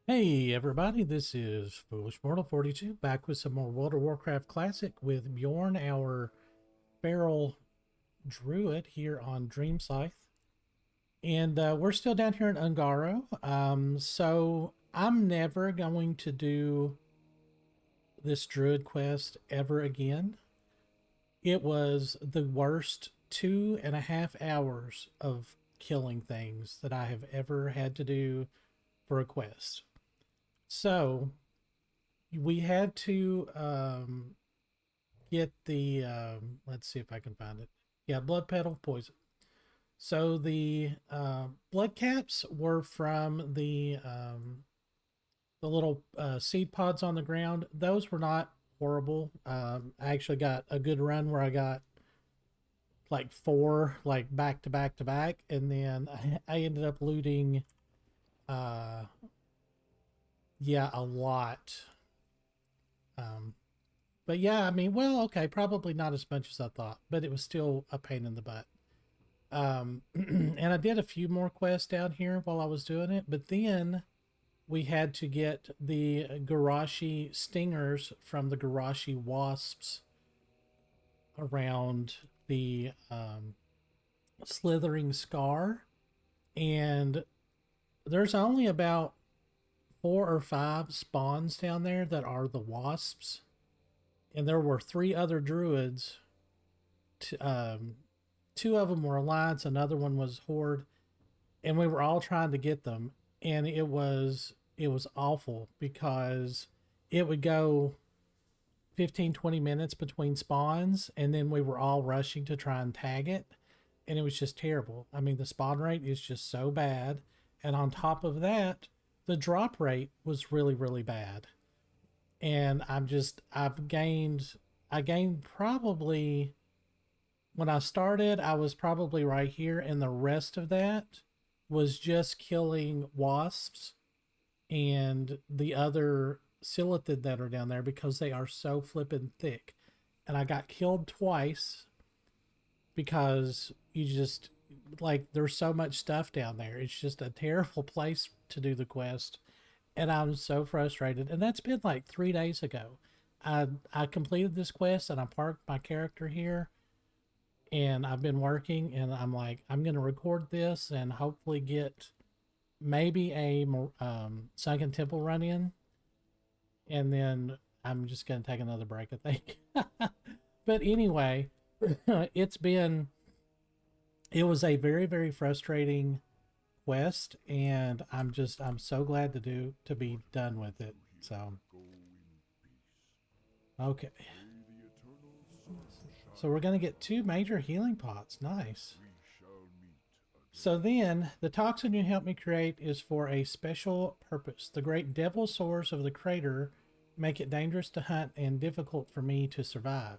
Hey everybody, this is Foolish Mortal 42 back with some more World of Warcraft Classic with Bjorn, our feral druid here on Dream Scythe. And we're still down here in Ungaro. So I'm never going to do this druid quest ever again. It was the worst 2.5 hours of killing things that I have ever had to do for a quest. So we had to get the let's see if I can find it. Yeah, blood petal poison. So the blood caps were from the little seed pods on the ground. Those were not horrible. I actually got a good run where I got like four, like back to back to back, and then I ended up looting, uh, yeah, a lot. Um, But yeah, I mean, well, okay, probably not as much as I thought, but it was still a pain in the butt. And I did a few more quests down here while I was doing it, but then we had to get the Garashi stingers from the Garashi wasps around the slithering scar. And there's only about 4 or 5 spawns down there that are the wasps. And there were 3 other druids. T- um, 2 of them were alliance, another one was horde, and we were all trying to get them, and it was awful because it would go 15, 20 minutes between spawns, and then we were all rushing to try and tag it, and it was just terrible. I mean, the spawn rate is just so bad, and on top of that, the drop rate was really, really bad. And I gained probably, when I started, I was probably right here, and the rest of that was just killing wasps and the other Silithid that are down there because they are so flippin' thick. And I got killed twice because you just, like, there's so much stuff down there. It's just a terrible place to do the quest. And I'm so frustrated. And that's been like 3 days ago. I completed this quest and I parked my character here, and I've been working, and I'm like, I'm going to record this and hopefully get maybe a Sunken Temple run in, and then I'm just going to take another break, I think. But anyway, it's been, it was a very, very frustrating quest, and I'm so glad to be done with it. So, okay. So we're going to get 2 major healing pots. Nice. So then, the toxin you helped me create is for a special purpose. The great devil sores of the crater make it dangerous to hunt and difficult for me to survive.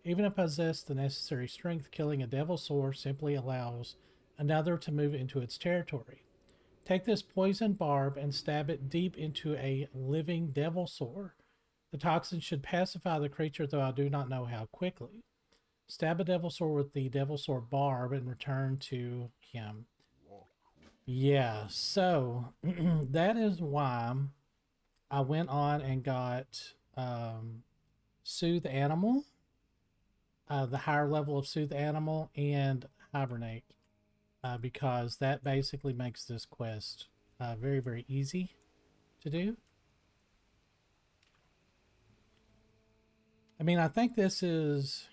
Even if I possess the necessary strength, killing a devil sore simply allows another to move into its territory. Take this poison barb and stab it deep into a living devil sore. The toxin should pacify the creature, though I do not know how quickly. Stab a devil sword with the devil sword barb and return to him. Yeah, so that is why I went on and got Soothe Animal, the higher level of Soothe Animal, and Hibernate, because that basically makes this quest very, very easy to do. I mean, I think this is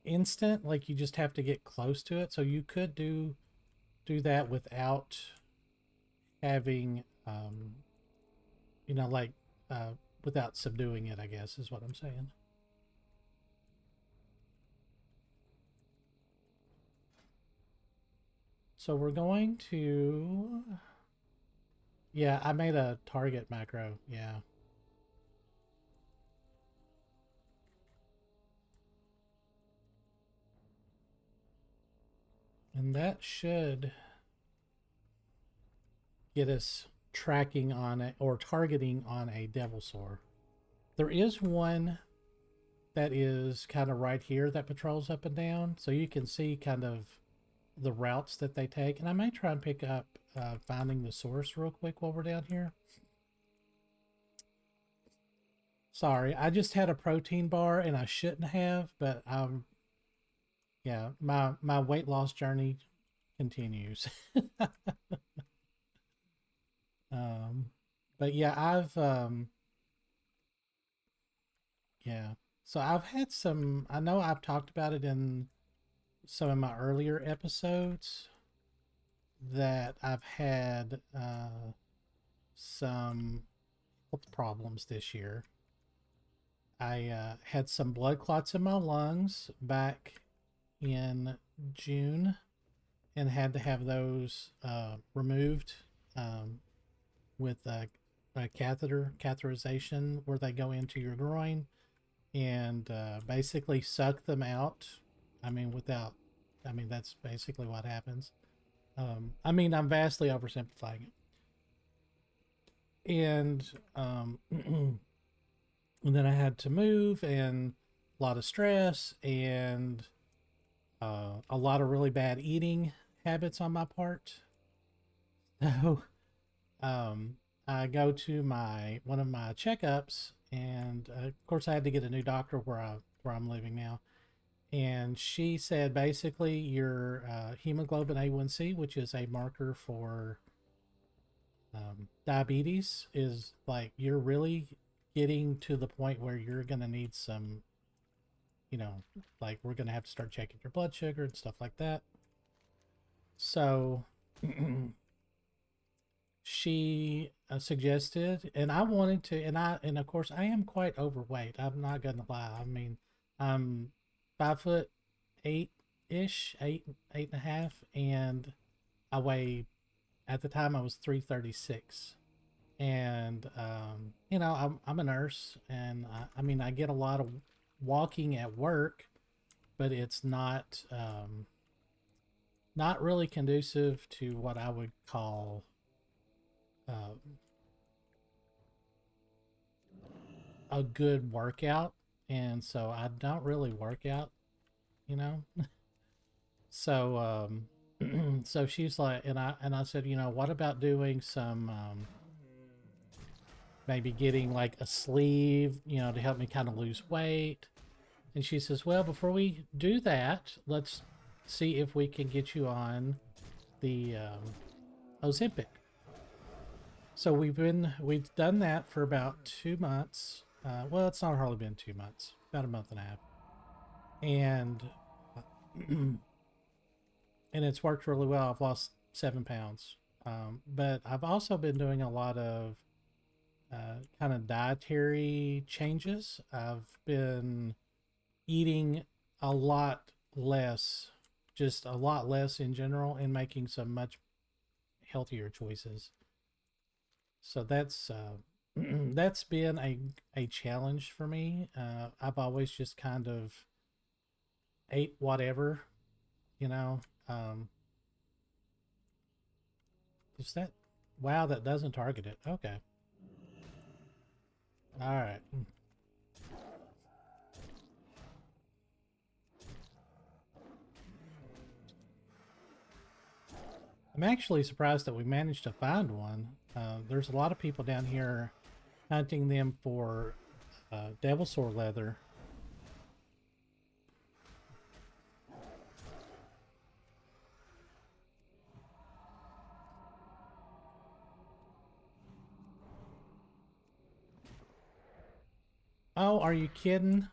instant, like you just have to get close to it. So you could do that without having like without subduing it, I guess is what I'm saying. So we're going to, yeah, I made a target macro. Yeah. And that should get us tracking on it or targeting on a devil sore. There is one that is kind of right here that patrols up and down, so you can see kind of the routes that they take, and I may try and pick up finding the source real quick while we're down here. Sorry, I just had a protein bar and I shouldn't have, but yeah, my weight loss journey continues. um, but yeah, yeah. So I've had some. I know I've talked about it in some of my earlier episodes that I've had some health problems this year. I had some blood clots in my lungs back in June and had to have those removed with a catheterization where they go into your groin and basically suck them out. I mean, that's basically what happens. I mean, I'm vastly oversimplifying it. And and then I had to move and a lot of stress and a lot of really bad eating habits on my part. So um, I go to my one of my checkups, and of course I had to get a new doctor where I'm living now. And she said basically your hemoglobin A1C, which is a marker for diabetes, is like you're really getting to the point where you're gonna need some, you know, like we're gonna have to start checking your blood sugar and stuff like that. So she suggested, and I wanted to, and of course I am quite overweight. I'm not gonna lie. I mean, I'm 5 foot eight ish, eight and a half, and I weigh at the time I was 336. And you know, I'm a nurse, and I mean I get a lot of walking at work, but it's not really conducive to what I would call uh, a good workout. And so I don't really work out, you know. So so she's like, and I said, you know, what about doing some maybe getting like a sleeve, you know, to help me kind of lose weight. And she says, well, before we do that, let's see if we can get you on the Ozempic. So we've done that for about 2 months. Well, it's not hardly been 2 months, about a month and a half, and and it's worked really well. I've lost 7 pounds, but I've also been doing a lot of kind of dietary changes. I've been eating a lot less, just a lot less in general, and making some much healthier choices. So that's that's been a challenge for me. I've always just kind of ate whatever, you know. Um, is that wow? That doesn't target it. Okay, all right. I'm actually surprised that we managed to find one. There's a lot of people down here hunting them for devil sword leather. Oh, are you kidding?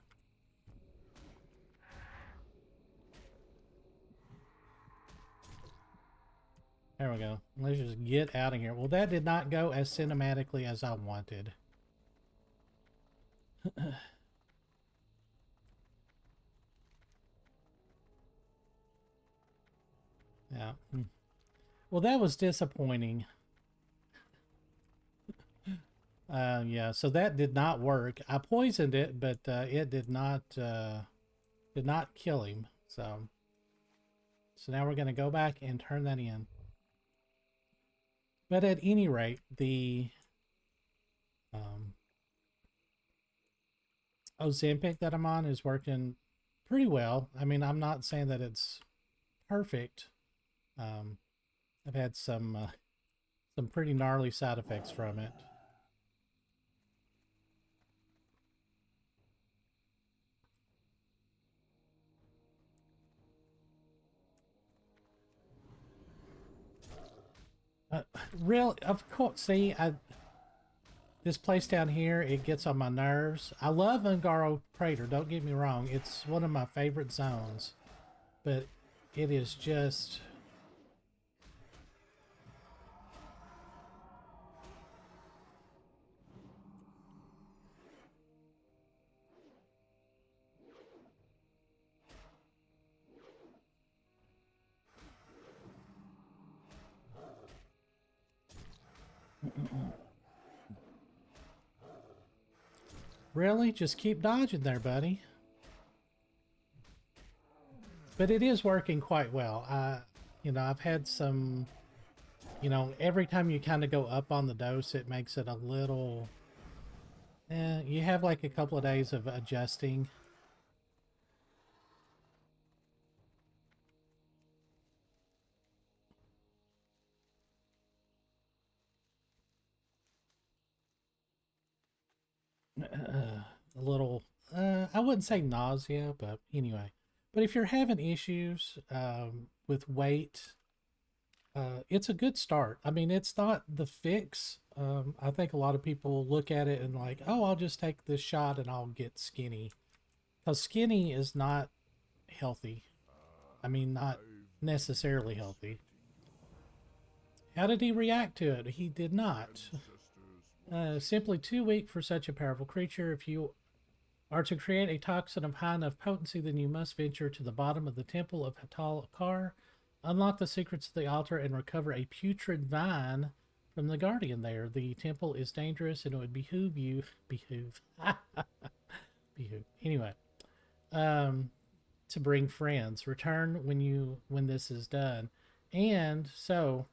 There we go. Let's just get out of here. Well, that did not go as cinematically as I wanted. Yeah. Well, that was disappointing. Yeah, so that did not work. I poisoned it, but it did not kill him. So now we're going to go back and turn that in. But at any rate, the um, Ozempic that I'm on is working pretty well. I mean, I'm not saying that it's perfect, I've had some pretty gnarly side effects from it. Uh, Real, of course. See, this place down here, it gets on my nerves. I love Ungaro Crater. Don't get me wrong; it's one of my favorite zones, but it is just. Really? Just keep dodging there, buddy. But it is working quite well. I've had some, every time you kind of go up on the dose, it makes it a little, you have like a couple of days of adjusting. A little, I wouldn't say nausea, but anyway. But if you're having issues with weight, it's a good start. I mean, it's not the fix. I think a lot of people look at it and like, oh, I'll just take this shot and I'll get skinny. Because skinny is not healthy. I mean, not necessarily healthy. How did he react to it? He did not. Simply too weak for such a powerful creature. If you are to create a toxin of high enough potency, then you must venture to the bottom of the temple of Hatal Akar, unlock the secrets of the altar, and recover a putrid vine from the guardian there. The temple is dangerous, and it would behoove you. Behoove. Behoove. Anyway, to bring friends. Return when this is done. And so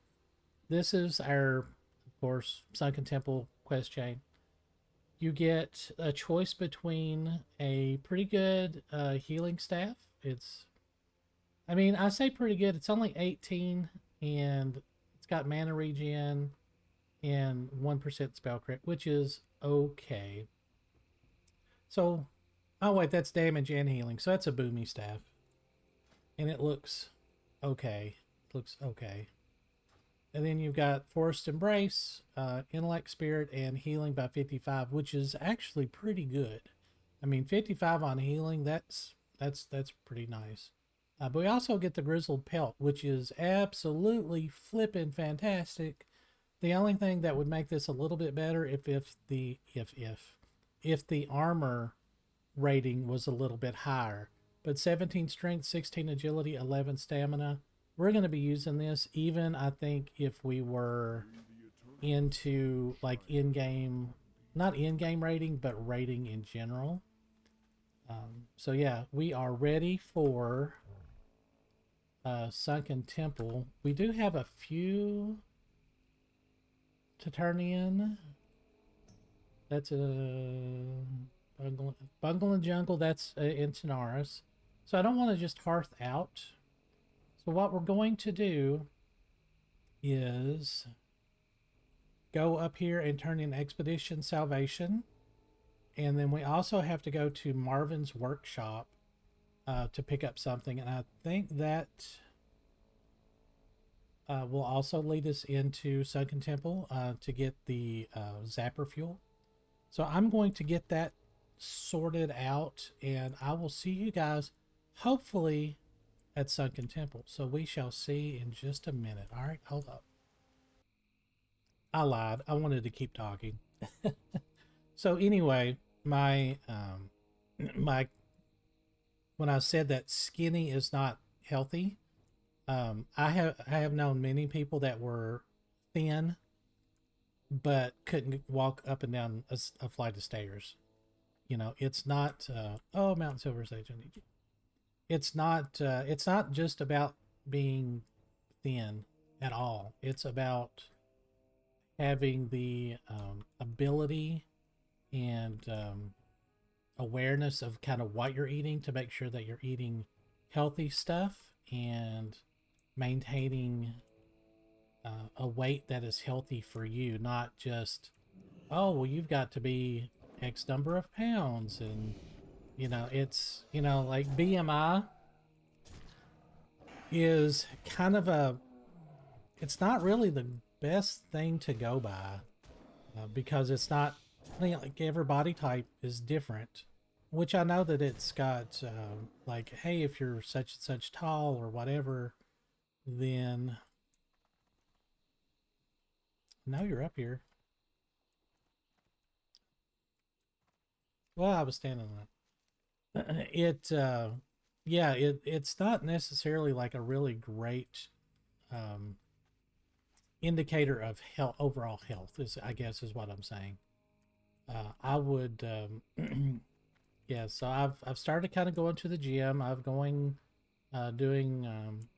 this is our, of course, Sunken Temple quest chain. You get a choice between a pretty good healing staff. I mean, I say pretty good. It's only 18 and it's got mana regen and 1% spell crit, which is okay. So, oh wait, that's damage and healing. So that's a boomy staff. And it looks okay. It looks okay. And then you've got Forest Embrace, Intellect, Spirit, and Healing by 55, which is actually pretty good. I mean, 55 on healing, that's pretty nice. But we also get the Grizzled Pelt, which is absolutely flippin' fantastic. The only thing that would make this a little bit better if the armor rating was a little bit higher. But 17 strength, 16 agility, 11 stamina. We're going to be using this even, I think, if we were into like in-game, not in-game rating, but rating in general. So yeah, we are ready for Sunken Temple. We do have a few to turn in. That's a Bungle and Jungle. That's in Sonaris. So I don't want to just hearth out. So what we're going to do is go up here and turn in Expedition Salvation. And then we also have to go to Marvin's Workshop to pick up something. And I think that will also lead us into Sunken Temple to get the Zapper Fuel. So I'm going to get that sorted out, and I will see you guys hopefully at Sunken Temple. So we shall see in just a minute. All right, hold up. I lied. I wanted to keep talking. So anyway, my when I said that skinny is not healthy, I have known many people that were thin but couldn't walk up and down a flight of stairs. It's not oh, Mountain Silver Sage, I need you. It's not just about being thin at all. It's about having the ability and awareness of kind of what you're eating to make sure that you're eating healthy stuff and maintaining a weight that is healthy for you, not just, oh, well, you've got to be X number of pounds. And, it's, like BMI is kind of it's not really the best thing to go by because it's not, like every body type is different. Which I know that it's got, like, hey, if you're such and such tall or whatever, then no, you're up here. Well, I was standing on it. Yeah, it's not necessarily like a really great um, indicator of health, overall health. Is I guess is what I'm saying. I would, yeah. So I've started kind of going to the gym. I've going doing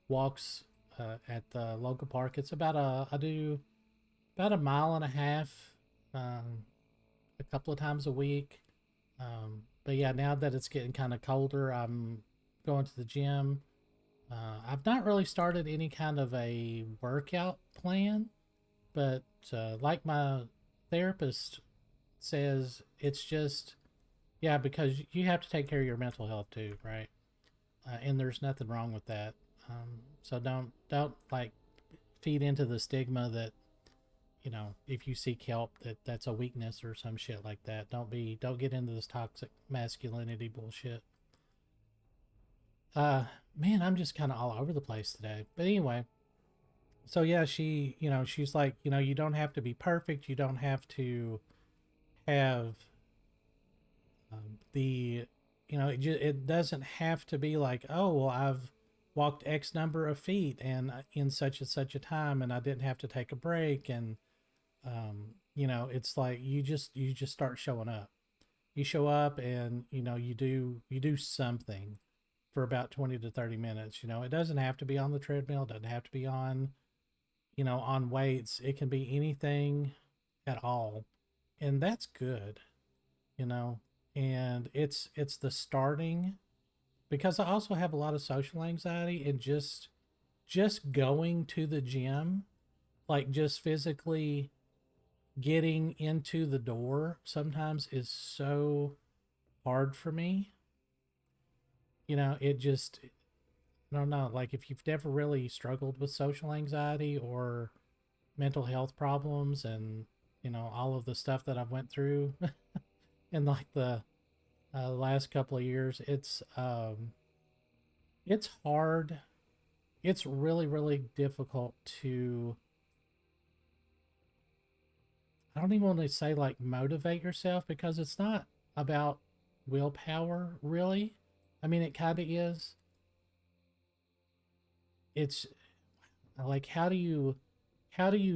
walks at the local park. It's about I do about a mile and a half, a couple of times a week. But yeah, now that it's getting kind of colder, I'm going to the gym. I've not really started any kind of a workout plan, but like my therapist says, it's just, yeah, because you have to take care of your mental health too, right? And there's nothing wrong with that. So don't like feed into the stigma that, if you seek help, that's a weakness or some shit like that. Don't get into this toxic masculinity bullshit. Man, I'm just kind of all over the place today. But anyway, so yeah, she's like, you don't have to be perfect. You don't have to have it doesn't have to be like, oh, well, I've walked X number of feet and in such and such a time, and I didn't have to take a break. And it's like you just start showing up. You show up, and you do something for about 20 to 30 minutes. It doesn't have to be on the treadmill, it doesn't have to be on weights. It can be anything at all. And that's good, you know. And it's the starting, because I also have a lot of social anxiety, and just going to the gym, like just physically getting into the door sometimes is so hard for me. It just, I don't know, like if you've never really struggled with social anxiety or mental health problems, and all of the stuff that I've went through in like the last couple of years, it's hard. It's really really difficult to, I don't even want to say like motivate yourself, because it's not about willpower really. I mean, it kind of is. It's like, how do you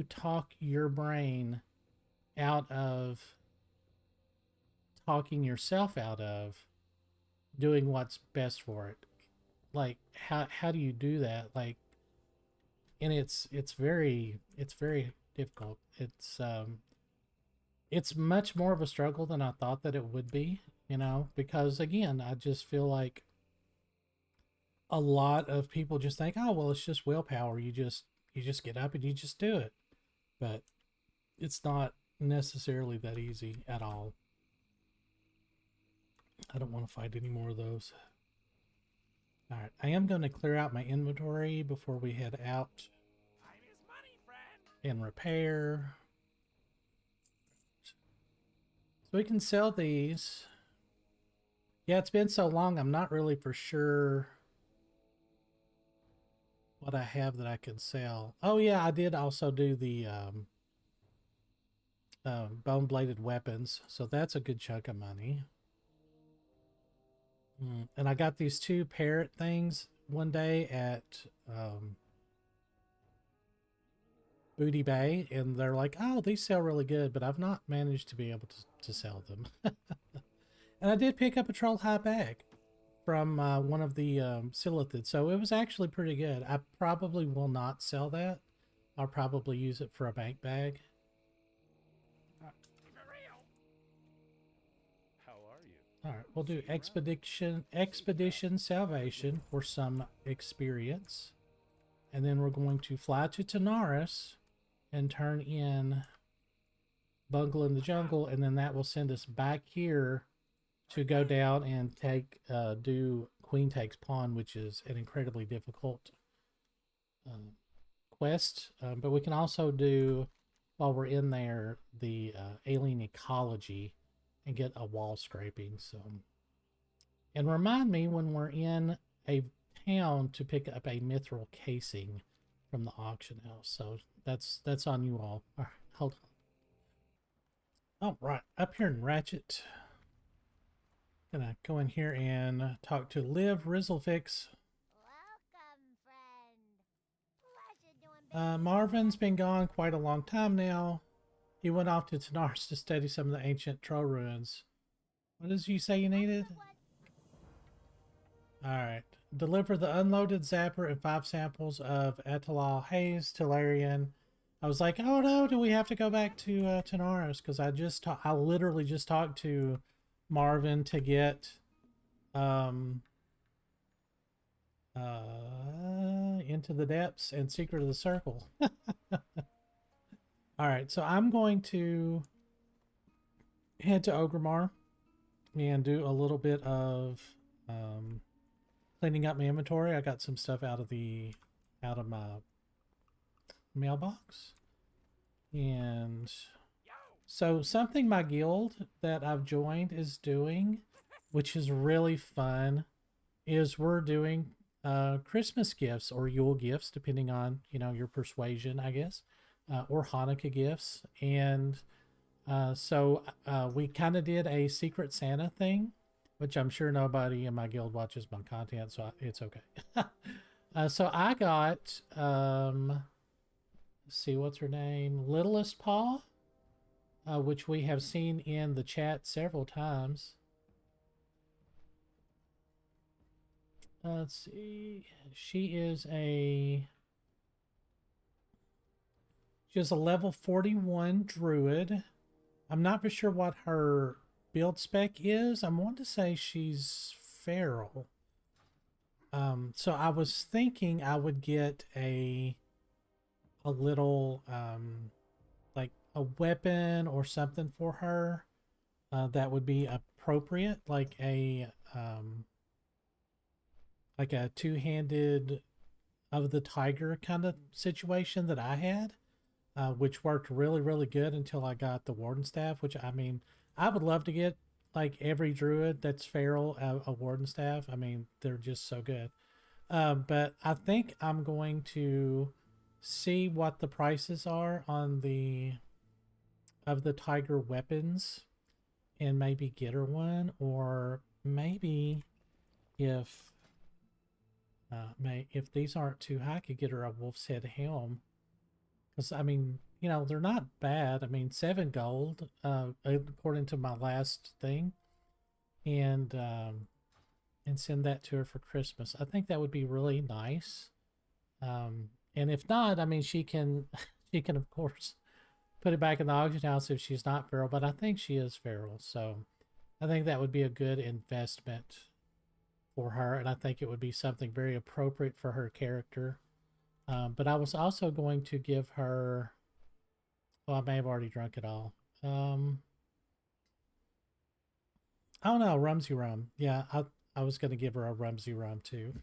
talk your brain out of talking yourself out of doing what's best for it? Like, how do you do that? Like, and it's very difficult. It's much more of a struggle than I thought that it would be, because again, I just feel like a lot of people just think, oh, well, it's just willpower. You just get up and you just do it. But it's not necessarily that easy at all. I don't want to fight any more of those. All right, I am going to clear out my inventory before we head out and repair. So we can sell these. Yeah, it's been so long, I'm not really for sure what I have that I can sell. Oh yeah, I did also do the bone bladed weapons, so that's a good chunk of money. And I got these two parrot things one day at Booty Bay, and they're like, oh, these sell really good, but I've not managed to be able to sell them. And I did pick up a troll high bag from one of the silithids, so it was actually pretty good. I probably will not sell that. I'll probably use it for a bank bag. How are you? All right, we'll do expedition salvation for some experience, And then we're going to fly to Tanaris and turn in Bungle in the Jungle, and then that will send us back here to go down and do Queen Takes Pawn, which is an incredibly difficult quest. But we can also do, while we're in there, the alien ecology and get a wall scraping. So, and remind me when we're in a town to pick up a mithril casing from the auction house. So that's on you all. All right, hold on. All right, up here in Ratchet, gonna go in here and talk to Liv Rizzlefix. Welcome, friend. Pleasure doing Marvin's been gone quite a long time now. He went off to Tanaris to study some of the ancient troll ruins. What did you say you needed? Alright. Deliver the unloaded zapper and 5 samples of Etalal Haze to Larian. I was like, oh no, do we have to go back to Tanaris? Because I literally just talked to Marvin to get Into the Depths and Secret of the Circle. Alright, so I'm going to head to Ogremar and do a little bit of cleaning up my inventory. I got some stuff out of my mailbox. And so something my guild that I've joined is doing, which is really fun, is we're doing Christmas gifts or Yule gifts, depending on, your persuasion, I guess, or Hanukkah gifts. And so we kind of did a Secret Santa thing, which I'm sure nobody in my guild watches my content, so it's okay. So I got, let's see, what's her name? Littlest Paw, which we have seen in the chat several times. Let's see. She is a level 41 druid. I'm not for sure what her build spec is. I want to say she's feral. So I was thinking I would get a little like a weapon or something for her that would be appropriate, like a two-handed of the tiger kind of situation that I had, which worked really, really good until I got the warden staff, which, I mean, I would love to get like every druid that's feral a warden staff. I mean, they're just so good. But I think I'm going to see what the prices are on the tiger weapons and maybe get her one, or maybe if if these aren't too high, I could get her a wolf's head helm. Because, I mean, they're not bad. I mean, 7 gold, according to my last thing. And send that to her for Christmas. I think that would be really nice. And if not, I mean, she can, of course, put it back in the auction house if she's not feral. But I think she is feral. So I think that would be a good investment for her. And I think it would be something very appropriate for her character. But I was also going to give her, well, I may have already drunk it all. Oh no, Rumsey Rum. Yeah, I was going to give her a Rumsey Rum too.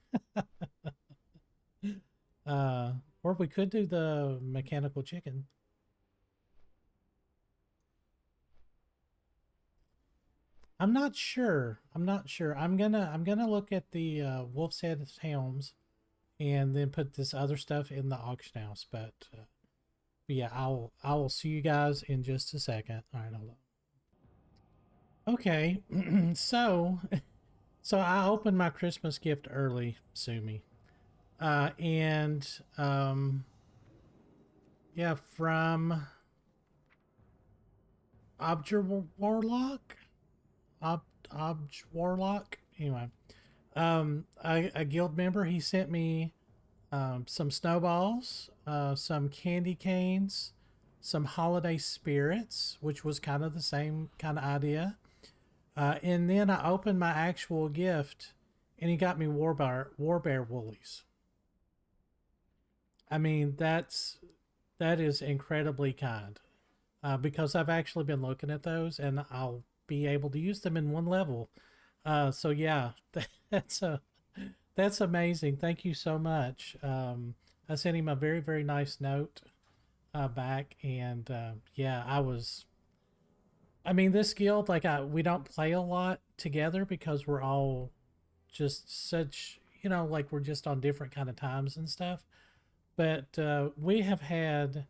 Or we could do the mechanical chicken. I'm not sure. I'm gonna look at the Wolf's Head helms and then put this other stuff in the auction house. But yeah, I will see you guys in just a second. All right, hold on. Okay, so I opened my Christmas gift early, sue me, and yeah, from Obj Warlock, Obj Warlock. Anyway, a guild member, he sent me some snowballs, some candy canes, some holiday spirits, which was kind of the same kind of idea. And then I opened my actual gift, and he got me war bear woolies. I mean, that is incredibly kind. Because I've actually been looking at those, and I'll be able to use them in one level. So yeah, that's that's amazing. Thank you so much. I sent him a very very nice note back, and yeah, I was. I mean, this guild, like, we don't play a lot together because we're all just such, like we're just on different kind of times and stuff. But we have had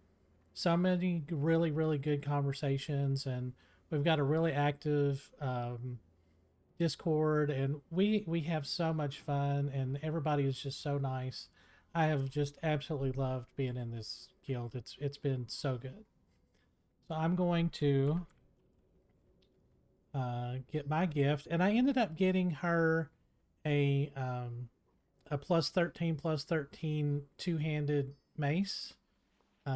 so many really really good conversations, and we've got a really active Discord, and we have so much fun, and everybody is just so nice. I have just absolutely loved being in this guild. It's been so good. So I'm going to get my gift, and I ended up getting her a +13 two-handed mace,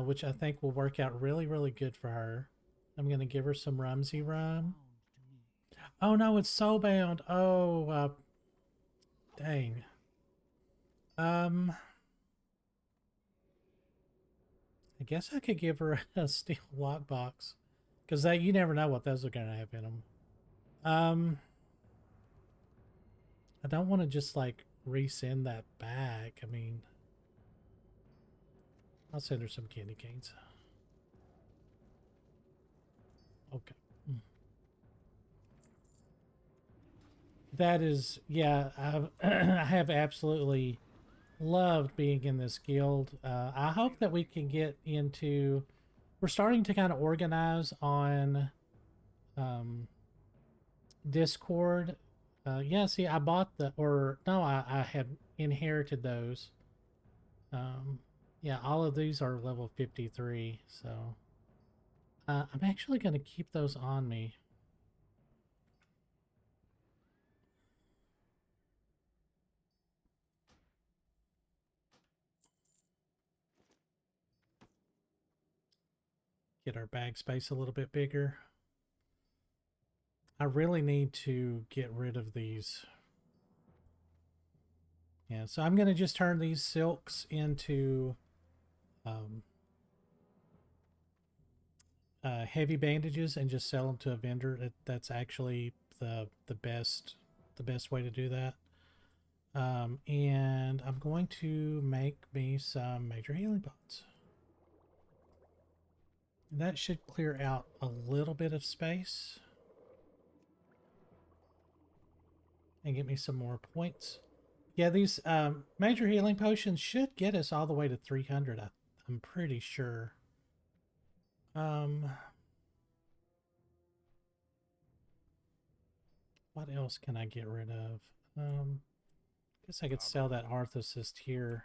which I think will work out really really good for her. I'm gonna give her some Rumsey rum. Oh no, it's soulbound. Oh, dang. Um, I guess I could give her a steel lockbox, because that you never know what those are gonna have in them. Um, I don't want to just like resend that back. I mean, I'll send her some candy canes. Okay. That is, yeah, I have absolutely loved being in this guild. I hope that we can get into. We're starting to kind of organize on um, Discord. Yeah, see, I bought or no, I had inherited those. Um, yeah, all of these are level 53, so I'm actually going to keep those on me. Get our bag space a little bit bigger. I really need to get rid of these. Yeah, so I'm going to just turn these silks into um, heavy bandages and just sell them to a vendor. That's actually the best way to do that. And I'm going to make me some major healing pots. That should clear out a little bit of space and get me some more points. Yeah, these major healing potions should get us all the way to 300. I'm pretty sure. Um, what else can I get rid of? Guess I could sell that Arthasist here.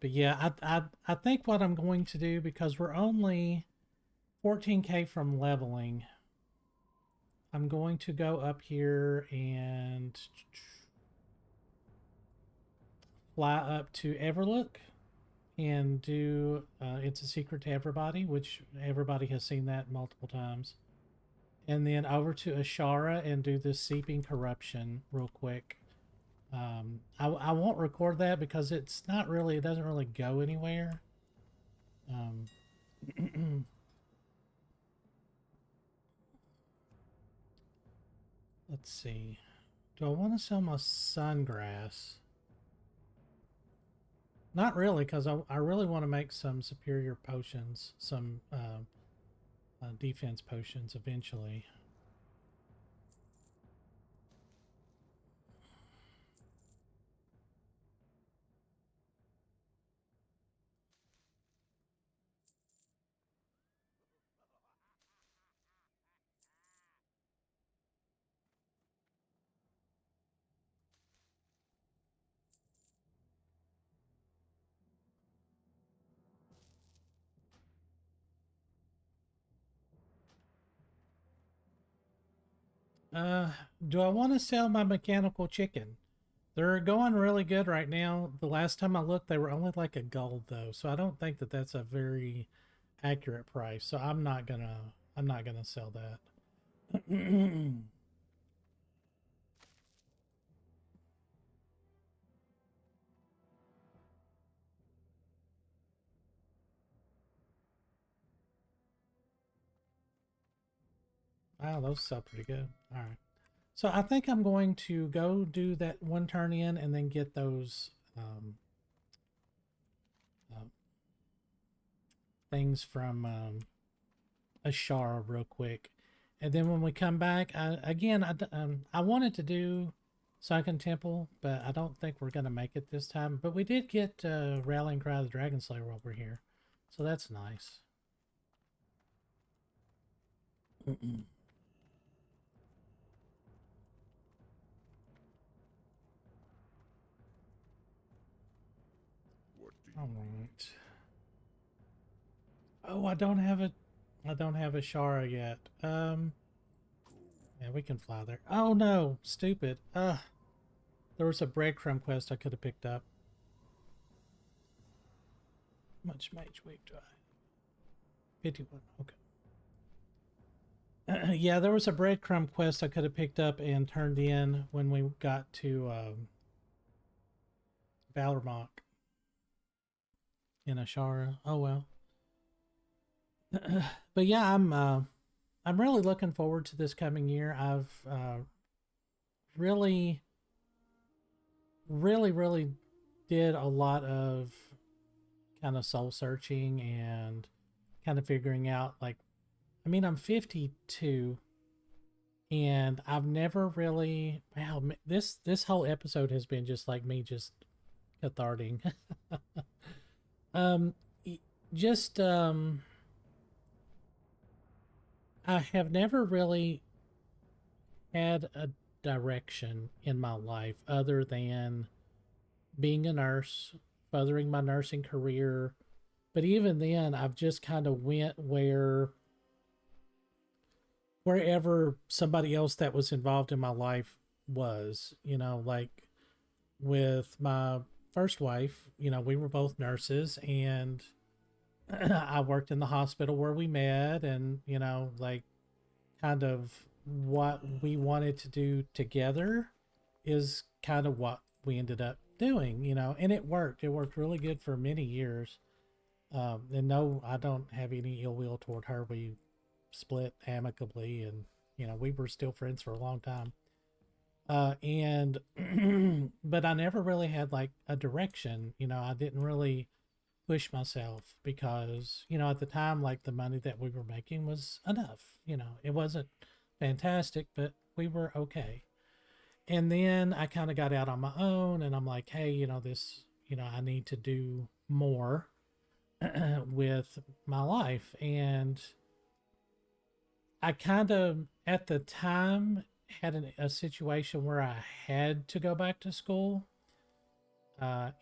But yeah, I think what I'm going to do, because we're only 14k from leveling, I'm going to go up here and fly up to Everlook and do It's a Secret to Everybody, which everybody has seen that multiple times. And then over to Ashara and do this Seeping Corruption real quick. I won't record that because it doesn't really go anywhere. Let's see. Do I want to sell my sungrass? Not really, because I really want to make some superior potions, some defense potions eventually. Uh, do I want to sell my mechanical chicken? They're going really good right now. The last time I looked, they were only like a gold though, so I don't think that that's a very accurate price. So I'm not gonna sell that. Wow, those sell pretty good. All right. So I think I'm going to go do that one turn in and then get those uh, things from Ashara real quick. And then when we come back, I wanted to do Sunken Temple, but I don't think we're going to make it this time. But we did get Rallying Cry of the Dragon Slayer while we're here. So that's nice. Mm-mm. All right. Oh, I don't have a Shara yet. Yeah, we can fly there. Oh no, stupid. There was a breadcrumb quest I could have picked up. How much mage weight do I have? 51. Okay. Yeah, there was a breadcrumb quest I could have picked up and turned in when we got to Valormock in Ashara. Oh well. But yeah, I'm really looking forward to this coming year. I've really, really did a lot of kind of soul searching and kind of figuring out like, I mean, I'm 52 and I've never really, wow, this whole episode has been just like me just cathartic. um just I have never really had a direction in my life other than being a nurse, furthering my nursing career. But even then, I've just kind of went wherever somebody else that was involved in my life was, like with my first wife, we were both nurses and I worked in the hospital where we met and, like kind of what we wanted to do together is kind of what we ended up doing, and it worked. It worked really good for many years. And no, I don't have any ill will toward her. We split amicably and, we were still friends for a long time. And, but I never really had like a direction, I didn't really push myself because, at the time, like the money that we were making was enough, it wasn't fantastic, but we were okay. And then I kind of got out on my own and I'm like, hey, this, I need to do more with my life. And I kind of, at the time, had a situation where I had to go back to school.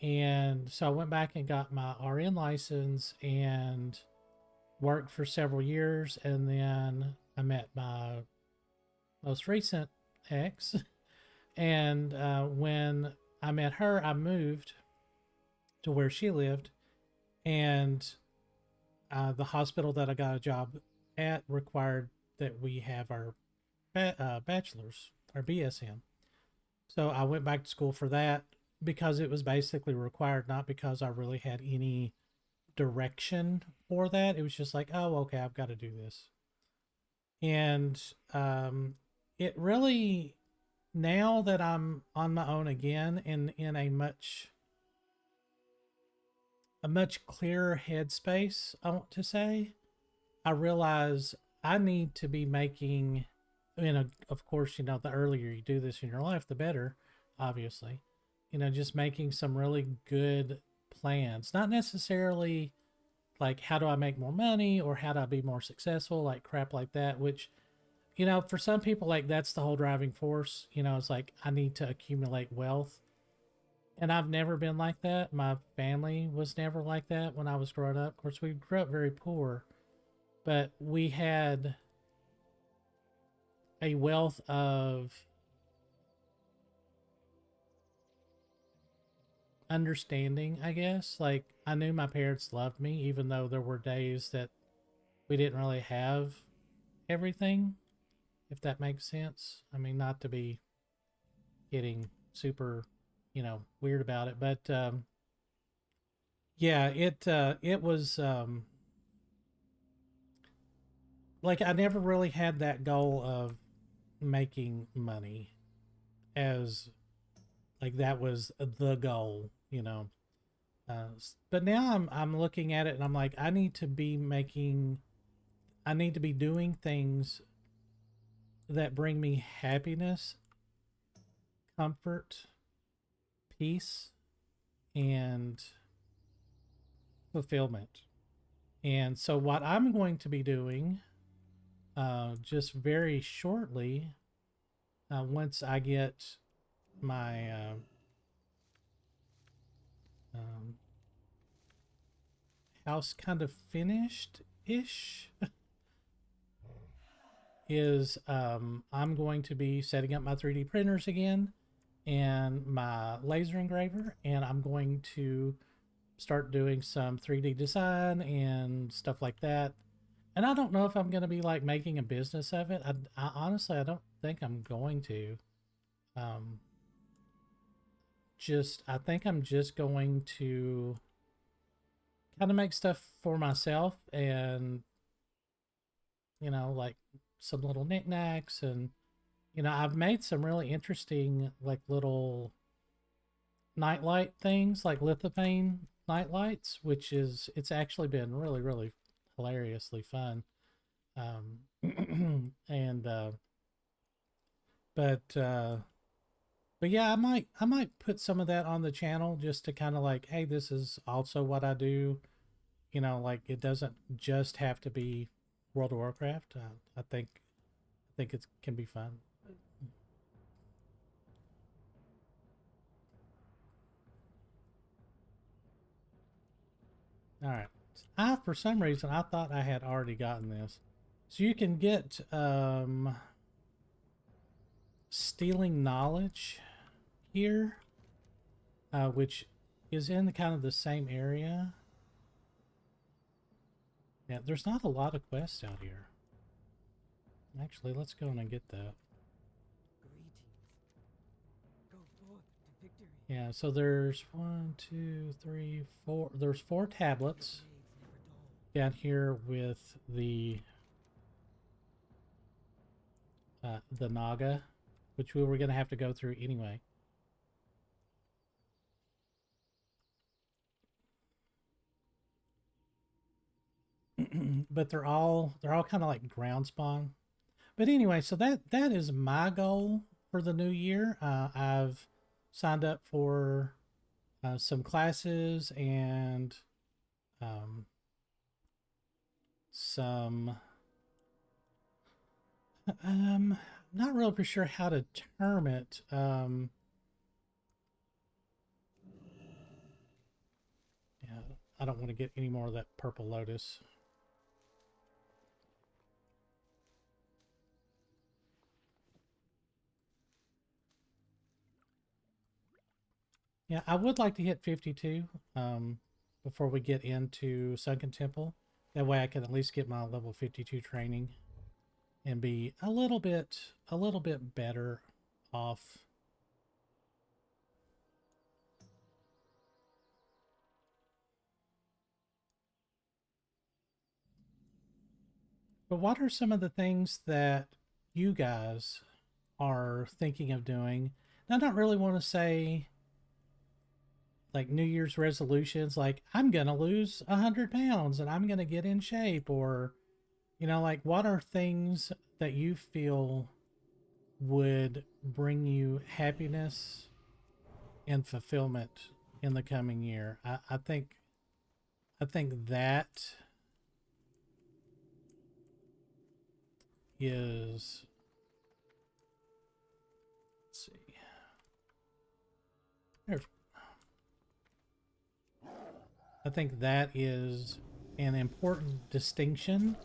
And so I went back and got my RN license and worked for several years. And then I met my most recent ex. And when I met her, I moved to where she lived. And the hospital that I got a job at required that we have our bachelor's, our BSM. So I went back to school for that because it was basically required, not because I really had any direction for that. It was just like, oh, okay, I've got to do this. And it really, now that I'm on my own again and in a much clearer headspace, I want to say, I realize I need to be making, of course, the earlier you do this in your life, the better, obviously. Just making some really good plans. Not necessarily like how do I make more money or how do I be more successful, like crap like that, which, for some people, like that's the whole driving force. It's like I need to accumulate wealth. And I've never been like that. My family was never like that when I was growing up. Of course, we grew up very poor, but we had a wealth of understanding, I guess. Like, I knew my parents loved me, even though there were days that we didn't really have everything, if that makes sense. I mean, not to be getting super, weird about it, but yeah, it was like I never really had that goal of making money as like that was the goal, you know. But now I'm looking at it and I'm like, I need to be doing things that bring me happiness, comfort, peace, and fulfillment. And so, what I'm going to be doing just very shortly, once I get my um, house kind of finished ish, is I'm going to be setting up my 3D printers again and my laser engraver, and I'm going to start doing some 3D design and stuff like that. And I don't know if I'm going to be like making a business of it. I honestly, I don't think I'm going to. Um, I think I'm just going to kind of make stuff for myself and, like some little knickknacks. And, I've made some really interesting, like little nightlight things, like lithophane nightlights, it's actually been really, really hilariously fun. And, but, but yeah, I might put some of that on the channel just to kind of like, hey, this is also what I do. Like it doesn't just have to be World of Warcraft. I think it can be fun. All right. For some reason I thought I had already gotten this. So you can get stealing knowledge here, which is in kind of the same area. Yeah, there's not a lot of quests out here. Actually, let's go in and get that. Yeah, so there's 1, 2, 3, 4. There's 4 tablets down here with the Naga, which we were gonna have to go through anyway. But they're all kind of like ground spawn. But anyway, so that is my goal for the new year. I've signed up for some classes and um, some not really for sure how to term it. Yeah, I don't want to get any more of that purple lotus. Yeah, I would like to hit 52 before we get into Sunken Temple. That way I can at least get my level 52 training and be a little bit better off. But what are some of the things that you guys are thinking of doing? And I don't really want to say like New Year's resolutions, like I'm gonna lose 100 pounds and I'm gonna get in shape, or like what are things that you feel would bring you happiness and fulfillment in the coming year? I think that is, let's see. There's, I think that is an important distinction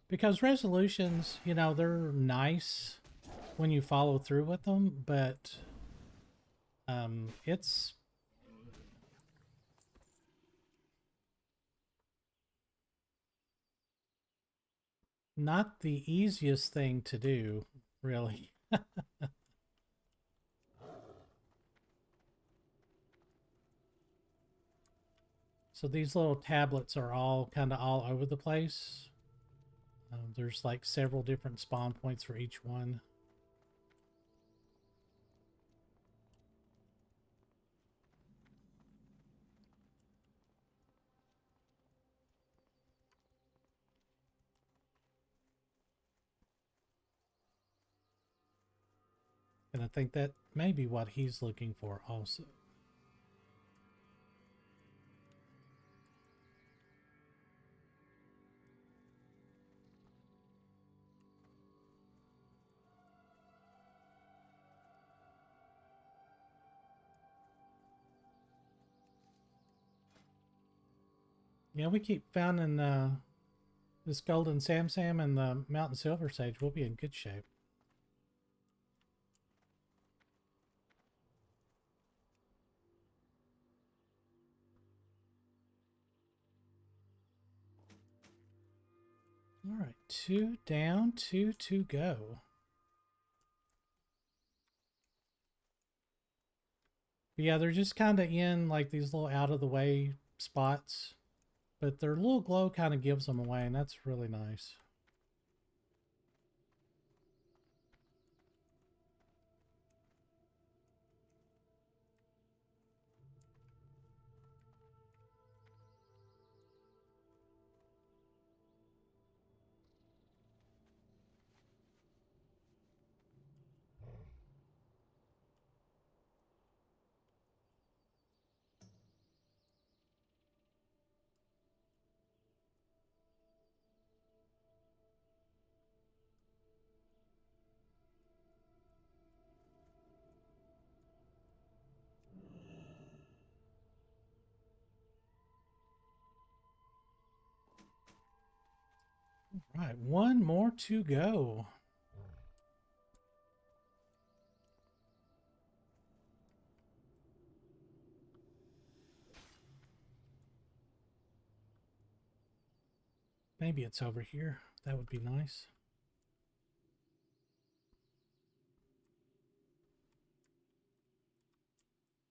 because resolutions, they're nice when you follow through with them, but it's not the easiest thing to do, really. So these little tablets are all kind of all over the place. There's like several different spawn points for each one. And I think that may be what he's looking for also. Yeah, we keep finding this golden Sam and the mountain silver sage. We'll be in good shape. All right, 2 down, 2 to go. But yeah, they're just kind of in like these little out of the way spots, but their little glow kind of gives them away, and that's really nice. All right, 1 more to go. Maybe it's over here. That would be nice.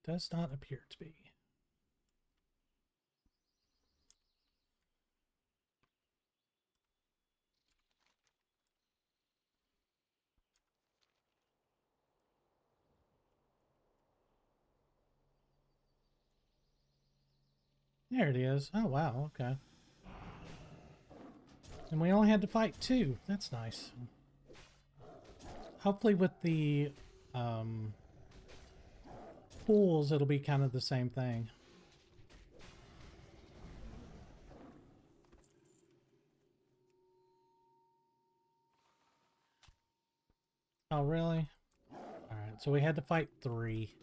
Does not appear to be. There it is. Oh, wow. Okay. And we only had to fight 2. That's nice. Hopefully with the pools, it'll be kind of the same thing. Oh, really? Alright, so we had to fight 3.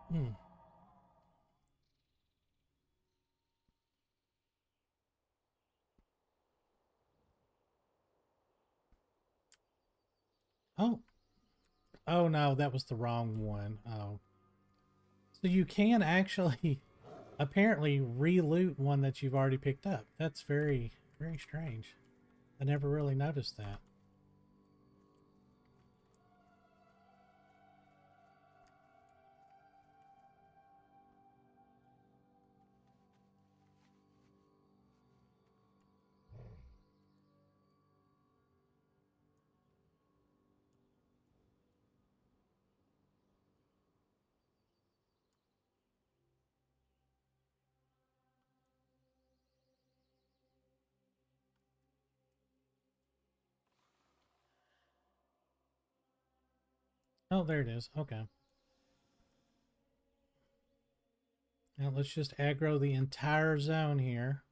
Hmm. Oh. Oh, no, that was the wrong one. Oh. So you can actually, apparently, re-loot one that you've already picked up. That's very, very strange. I never really noticed that. Oh, there it is. Okay. Now let's just aggro the entire zone here.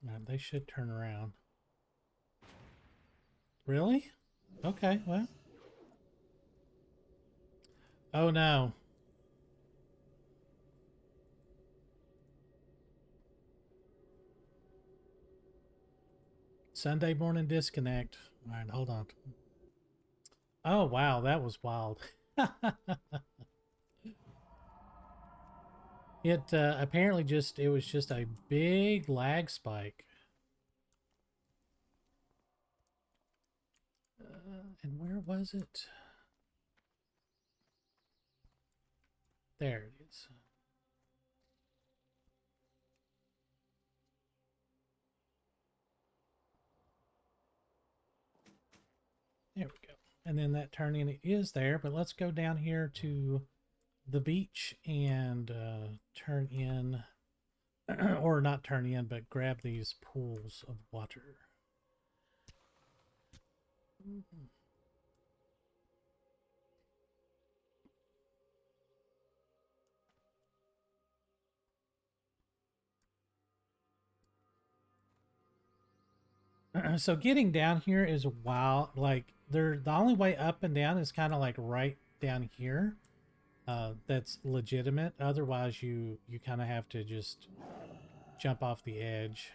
Now, they should turn around. Really? Okay, well. Oh, no. Sunday morning disconnect. All right, hold on. Oh, wow, that was wild. It apparently it was just a big lag spike. And where was it? There it is. There we go. And then that turn in is there, but let's go down here to the beach and turn in, or not turn in, but grab these pools of water. So getting down here is wild. Like the only way up and down is kind of like right down here. That's legitimate. Otherwise, you kind of have to just jump off the edge.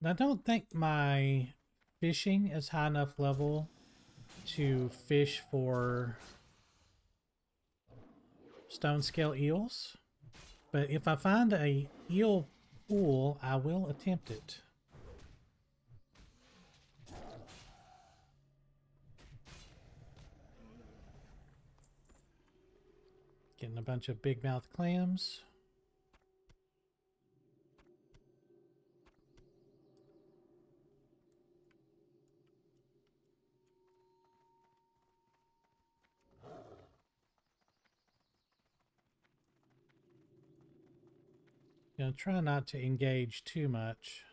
I don't think my fishing is high enough level to fish for stone scale eels. But if I find a eel pool, I will attempt it. Getting a bunch of big mouth clams. Gonna try not to engage too much.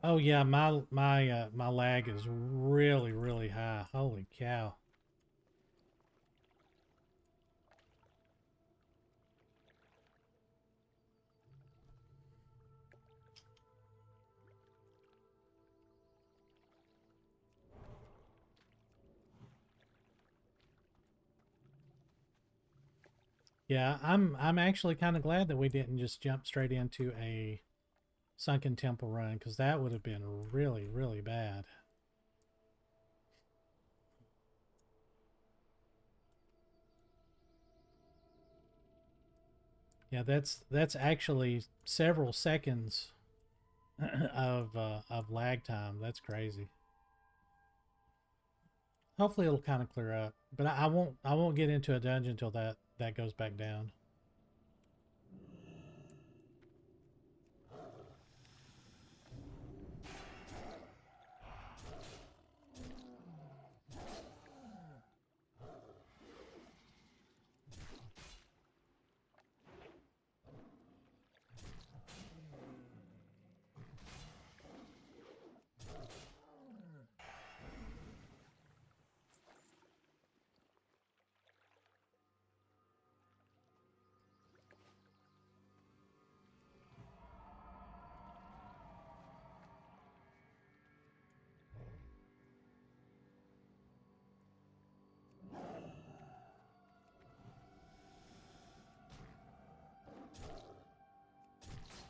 Oh yeah, my lag is really high. Holy cow. Yeah, I'm actually kind of glad that we didn't just jump straight into a Sunken Temple run, because that would have been really bad. Yeah, that's actually several seconds of lag time. That's crazy. Hopefully it'll kind of clear up, but I won't get into a dungeon until that goes back down.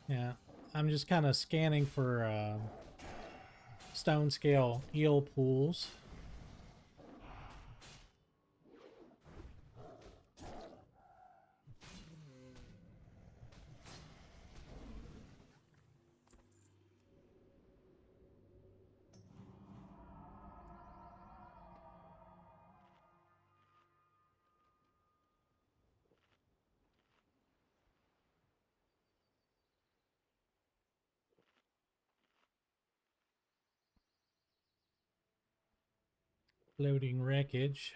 Yeah, I'm just kind of scanning for stone scale eel pools. Floating wreckage.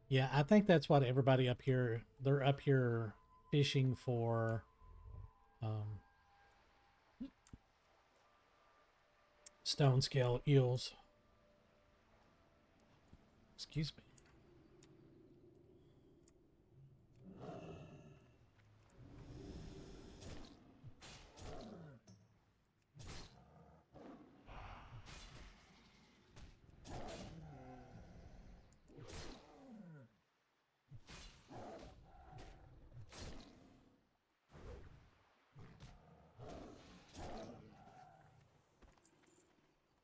Yeah, I think that's what everybody up here, they're up here fishing for um, stone scale eels. Excuse me.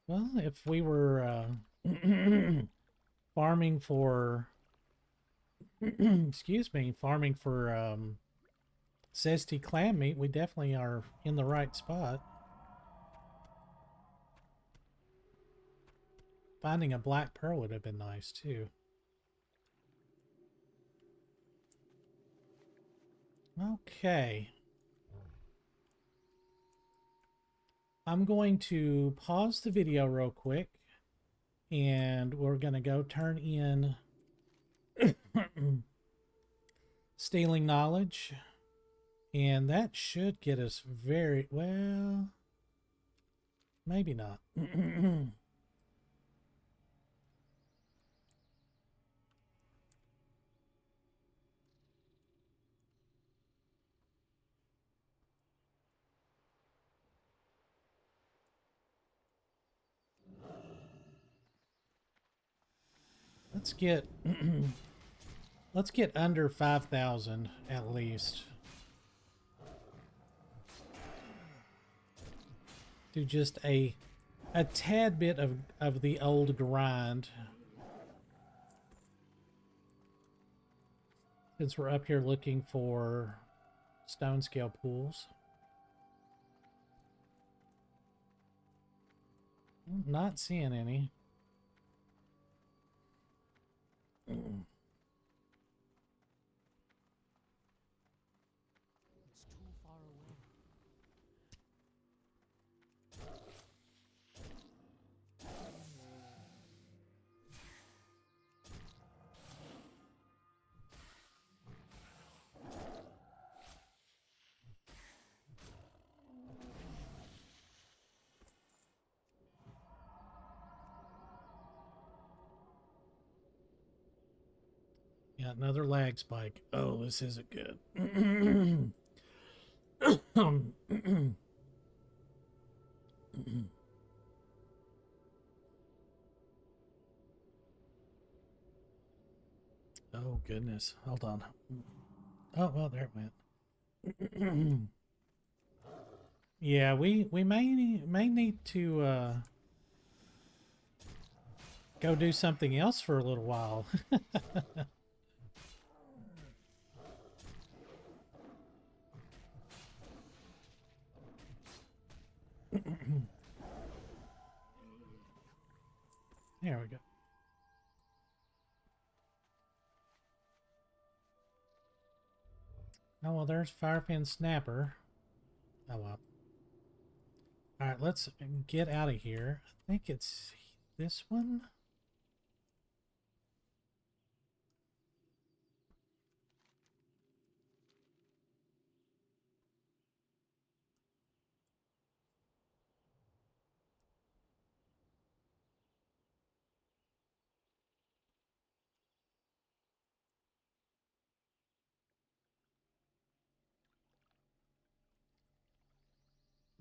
Well, if we were farming for, excuse me, farming for zesty clam meat, we definitely are in the right spot. Finding a black pearl would have been nice too. Okay. I'm going to pause the video real quick and we're going to go turn in stealing knowledge. And that should get us very well. Maybe not. Let's get let's get under 5,000 at least. Do just a tad bit of the old grind. Since we're up here looking for stone scale pools. Not seeing any. Yeah, another lag spike. Oh, this isn't good. Oh, goodness. Hold on. Oh, well, there it went. Yeah, we may need to go do something else for a little while. There we go. Oh, well, there's Firefin Snapper. Oh, well. All right, let's get out of here. I think it's this one.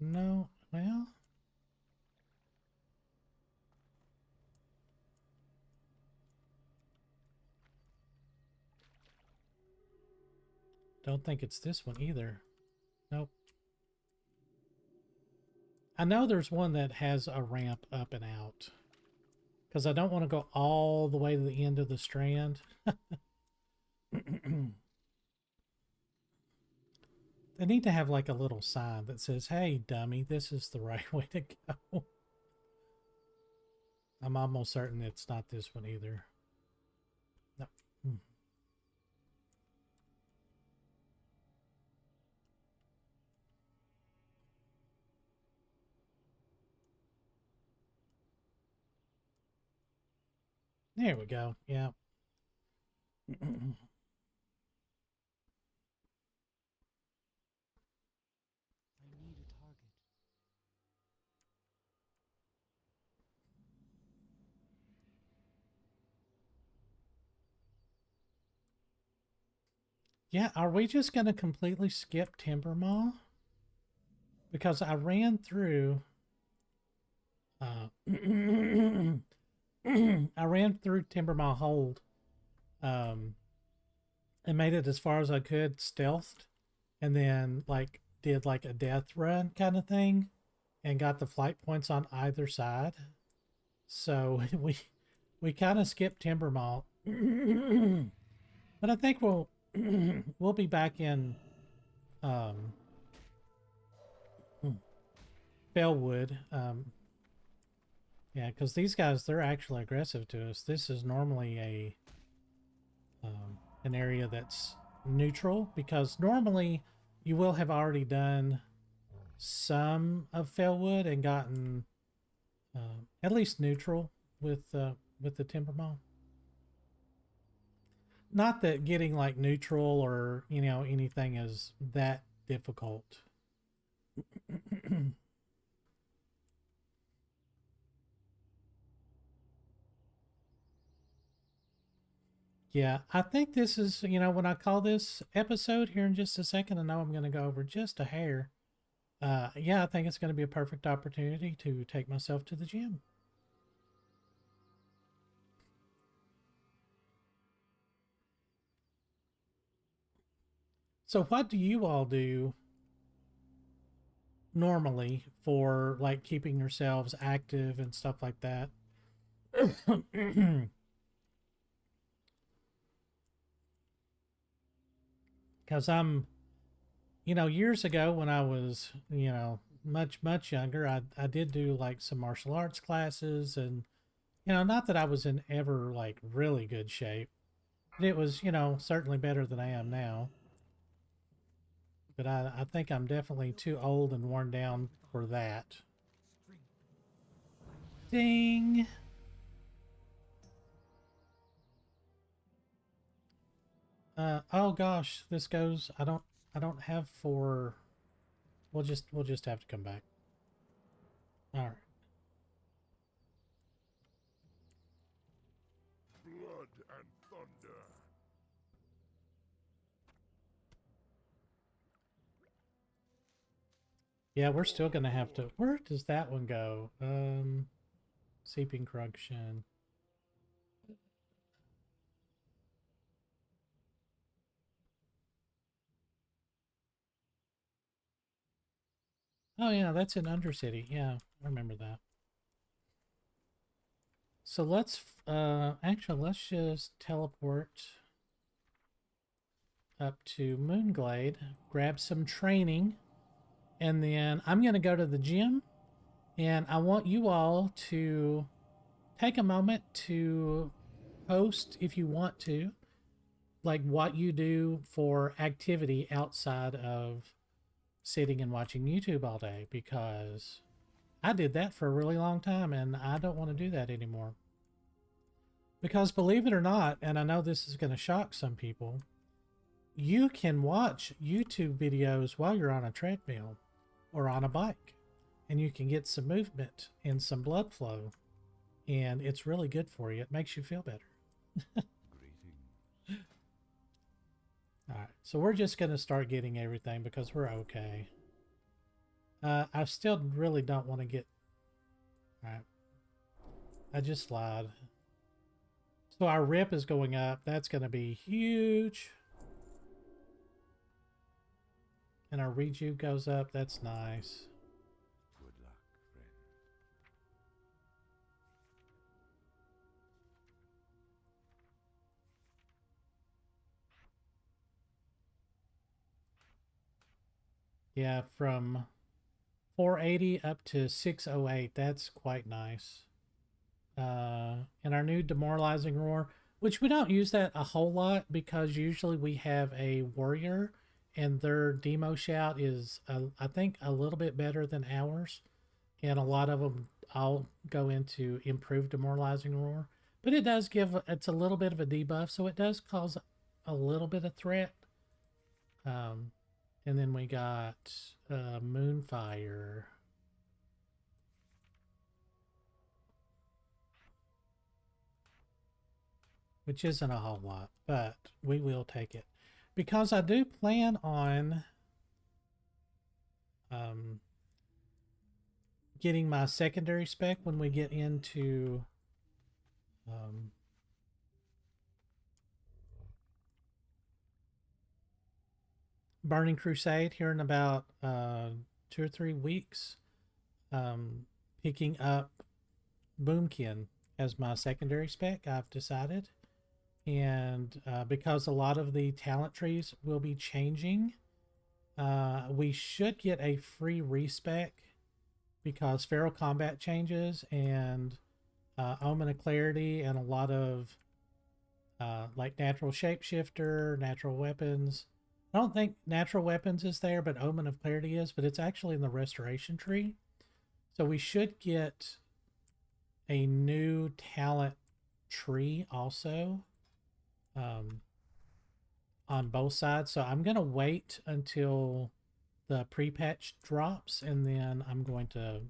No, well, don't think it's this one either. Nope. I know there's one that has a ramp up and out. Because I don't want to go all the way to the end of the strand. They need to have like a little sign that says, hey, dummy, this is the right way to go. I'm almost certain it's not this one either. No. There we go. Yeah. I need a target. Yeah, are we just going to completely skip Timbermaw? Because I ran through... I ran through Timbermaw Hold and made it as far as I could stealthed, and then like did like a death run kind of thing and got the flight points on either side. So we kind of skipped Timbermaw. But I think we'll be back in um Bellwood. Yeah, because these guys, they're actually aggressive to us. This is normally a an area that's neutral, because normally you will have already done some of Fellwood and gotten at least neutral with the Timbermaw. Not that getting like neutral or anything is that difficult. Yeah, I think this is, when I call this episode here in just a second, I know I'm going to go over just a hair. Yeah, I think it's going to be a perfect opportunity to take myself to the gym. So, what do you all do normally for like keeping yourselves active and stuff like that? Because years ago when I was, much younger, I did do like some martial arts classes, and, not that I was in ever like really good shape, but it was, certainly better than I am now. But I think I'm definitely too old and worn down for that. Ding. Oh gosh, this goes. I don't have four. We'll just have to come back. All right. Blood and thunder. Yeah, we're still gonna have to. Where does that one go? Seeping corruption. Oh yeah, that's in Undercity. Yeah, I remember that. So let's just teleport up to Moonglade, grab some training, and then I'm gonna go to the gym, and I want you all to take a moment to post, if you want to, like what you do for activity outside of sitting and watching YouTube all day, because I did that for a really long time and I don't want to do that anymore. Because believe it or not, and I know this is going to shock some people, you can watch YouTube videos while you're on a treadmill or on a bike, and you can get some movement and some blood flow, and it's really good for you. It makes you feel better. All right, so we're just going to start getting everything because we're okay. I still really don't want to get... All right. I just lied. So our rip is going up. That's going to be huge. And our rejuve goes up. That's nice. Good luck. Yeah, from 480 up to 608. That's quite nice. And our new demoralizing roar, which we don't use that a whole lot because usually we have a warrior and their demo shout is, I think, a little bit better than ours. And a lot of them I'll go into improved demoralizing roar. But it does it's a little bit of a debuff, so it does cause a little bit of threat. And then we got Moonfire. Which isn't a whole lot, but we will take it. Because I do plan on getting my secondary spec when we get into Burning Crusade here in about 2 or 3 weeks. Picking up Boomkin as my secondary spec, I've decided. And because a lot of the talent trees will be changing, we should get a free respec because Feral Combat changes and Omen of Clarity and a lot of like Natural Shapeshifter, Natural Weapons. I don't think Natural Weapons is there, but Omen of Clarity is, but it's actually in the Restoration tree. So we should get a new talent tree also on both sides. So I'm going to wait until the pre-patch drops, and then I'm going to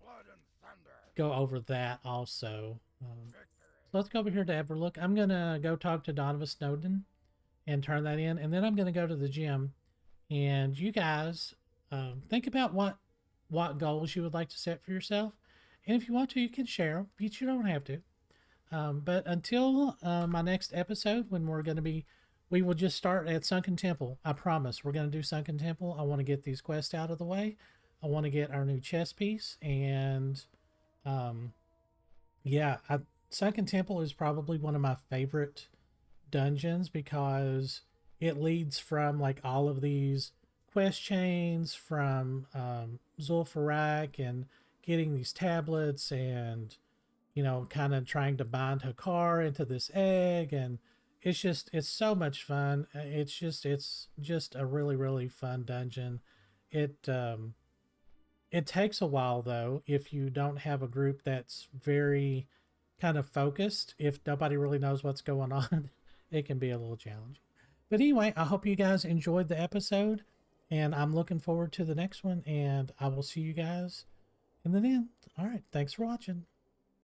go over that also. So let's go over here to Everlook. I'm going to go talk to Donovan Snowden and turn that in, and then I'm going to go to the gym. And you guys think about what goals you would like to set for yourself. And if you want to, you can share them, but you don't have to. But until my next episode, when we will just start at Sunken Temple. I promise we're going to do Sunken Temple. I want to get these quests out of the way. I want to get our new chess piece. And yeah, Sunken Temple is probably one of my favorite dungeons because it leads from like all of these quest chains from Zul'Farrak and getting these tablets and kind of trying to bind Hakar into this egg, and it's so much fun. It's just a really, really fun dungeon. It takes a while though if you don't have a group that's very kind of focused. If nobody really knows what's going on, it can be a little challenging. But anyway, I hope you guys enjoyed the episode, and I'm looking forward to the next one, and I will see you guys in the end. All right, thanks for watching.